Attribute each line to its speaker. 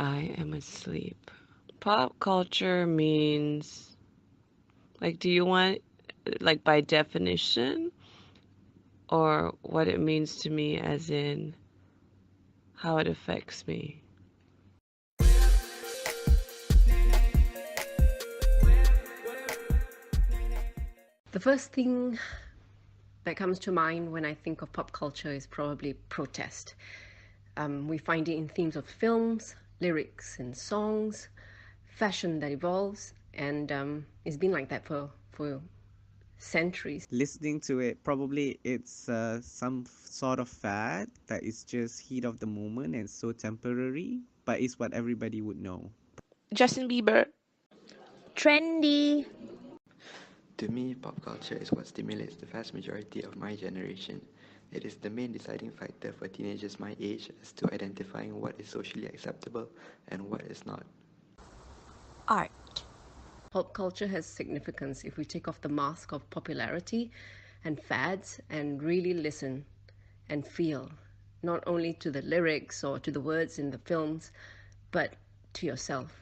Speaker 1: I am asleep. Pop culture means, like, do you want, like, by definition, or what it means to me as in how it affects me?
Speaker 2: The first thing that comes to mind when I think of pop culture is probably protest. We find it in themes of films, lyrics and songs, fashion that evolves, and it's been like that for centuries.
Speaker 3: Listening to it, probably it's some sort of fad that is just heat of the moment and so temporary, but it's what everybody would know.
Speaker 4: Justin Bieber.
Speaker 5: Trendy.
Speaker 6: To me, pop culture is what stimulates the vast majority of my generation. It is the main deciding factor for teenagers my age as to identifying what is socially acceptable and what is not.
Speaker 5: Art.
Speaker 2: Pop culture has significance if we take off the mask of popularity and fads and really listen and feel, not only to the lyrics or to the words in the films, but to yourself.